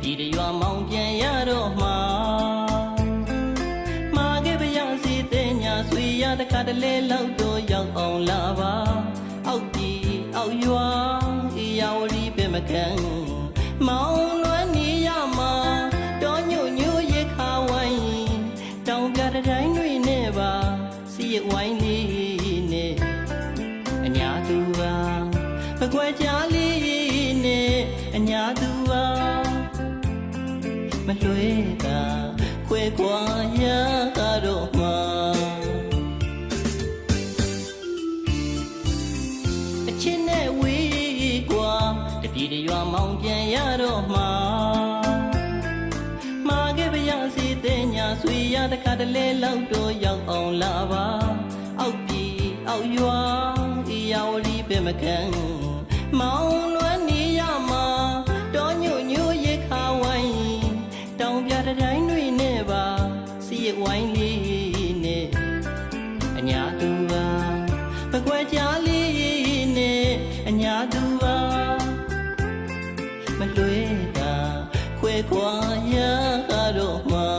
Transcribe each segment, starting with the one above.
ပြည်တရွာမောင်ပြန်ရတော့မှာမာခဲ့ပါရစီတဲ့ညာဆွေရတခါတလဲလောက်တော့ရောက်အောင်လာပါအောက်ပြည်အောက်ရွာအေယာဝတီပဲမကန်မောင်လွမ်းနေရမှာတော်ညို့ညို့ရခါဝိုင်းတောင်ပြတိုင်းတွေနဲ့ပါစီရဝိုင်းလေးနဲ့အညာသူပါမကွယ်ကြလေးနဲ့အညာသူပါမလွဲတာခွဲခွာရတော့မှာအချင်းနဲ့ဝေးကွာတပြည်တရွာမောင်ပြန်ရတော့မှာမာခဲ့ပါရစီတဲ့ညာဆွေရတခါတလဲလောက်တော့ရောက်အောင်လာပါအောက်ပြည်အောက်ရွာအေယာဝတီပဲမကန်မောင်လွမ်းနေရမှာတော်ညို့ညို့ရခါဝိုင်းတောင်ပြတိုင်းတွေနဲ့ပါစီရဝိုင်းလေးနဲ့အညာသူပါမကွယ်ကြလေးနဲ့အညာသူပါမလွဲတာခွဲခွာရတော့မှာ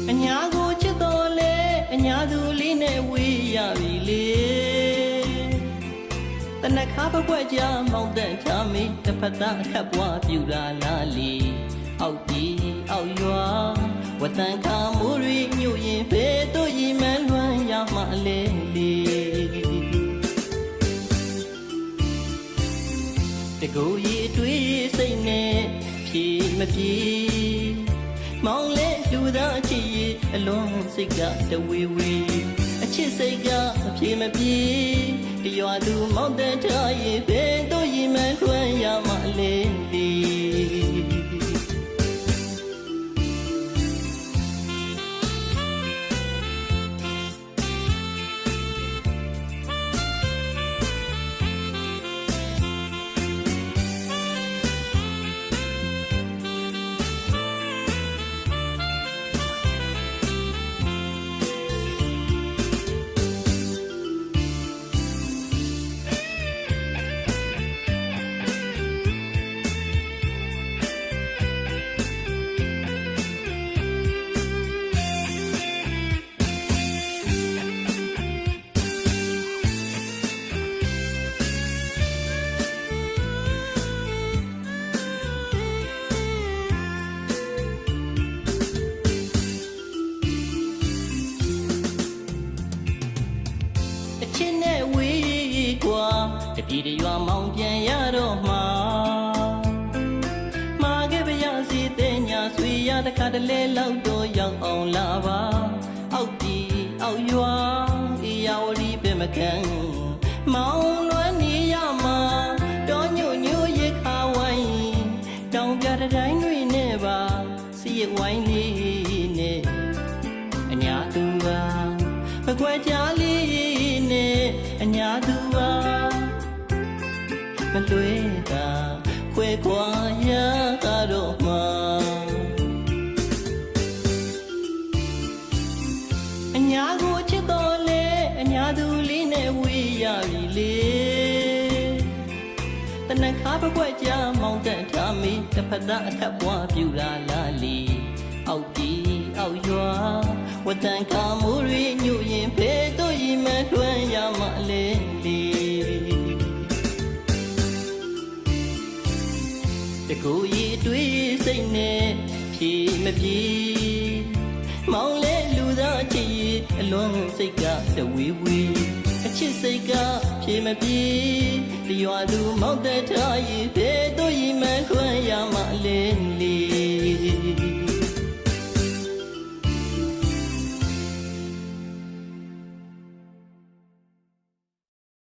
အညာကိုချစ်တော်လဲအညာသူလေးနဲ့ဝေးရပြီလေတနခါပကွက်ကြမောင်းတဲ့ချာမီတစ်ဖက်သားအခက်ပွားပြူလာလားလီအောက်ပြည်အောက်ရွာဝတန်ခါမိုးရီညို့ရင်ဖေးတို့ရင်မလွမ်းရမှလေလေတကူရီတွေးစိတ်နဲ့ဖြေမပြေမောင်လဲလူသားချစ်ရဲ့အလွန်စိတ်ကတဝေဝေအချစ်စိတ်ကအပြေမပြေတရွာသူမောင်တဲ့ထားရဲ့ဘယ်တို့ရင်မလွှမ်းရမှလေလေတပြည်တရွာမောင်ပြန်ရတော့မှာမာခဲ့ပါရစီတဲ့ညာဆွေရတခါတလဲလောက်တော့ရောက်အောင်လာပါအောက်ပြည်အောက်ရွာအေယာဝတီပဲမကန်မောင်လွမ်းနေရမှာတော်ညို့ညို့ရခါဝိုင်းတောင်ပြတိုင်းတွေနဲ့ပါစီရဝိုင်းလေးနဲ့အညာသူပါမကွယ်ကြလေးနဲ့အညာသူပါမလွဲတာခွဲခွာရတော့မှာအညာကိုချစ်တော်လဲအညာသူလေးနဲ့ဝေးရပြီလေတနခါပကွက်ကြမောင်းတဲ့ထားမီတစ်ဖက်သားအခက်ပွားပြူလာလားလီအောက်ပြည်အောက်ရွာဝတန်ခါမိုးရီညို့ရင်ဖေးတို့ရင်မလွှမ်းရမှလေလေတကူရီတွေးစိတ်နဲ့ဖြေမပြေမောင်လဲလူသားချစ်ရဲ့အလွန်စိတ်ကတဝေးဝေးအချစ်စိတ်ကဖြေမပြေတရွာသူမောင်တဲ့ထားရဲ့ဘယ်တို့ရင်မခွင့်ရမှလေလေ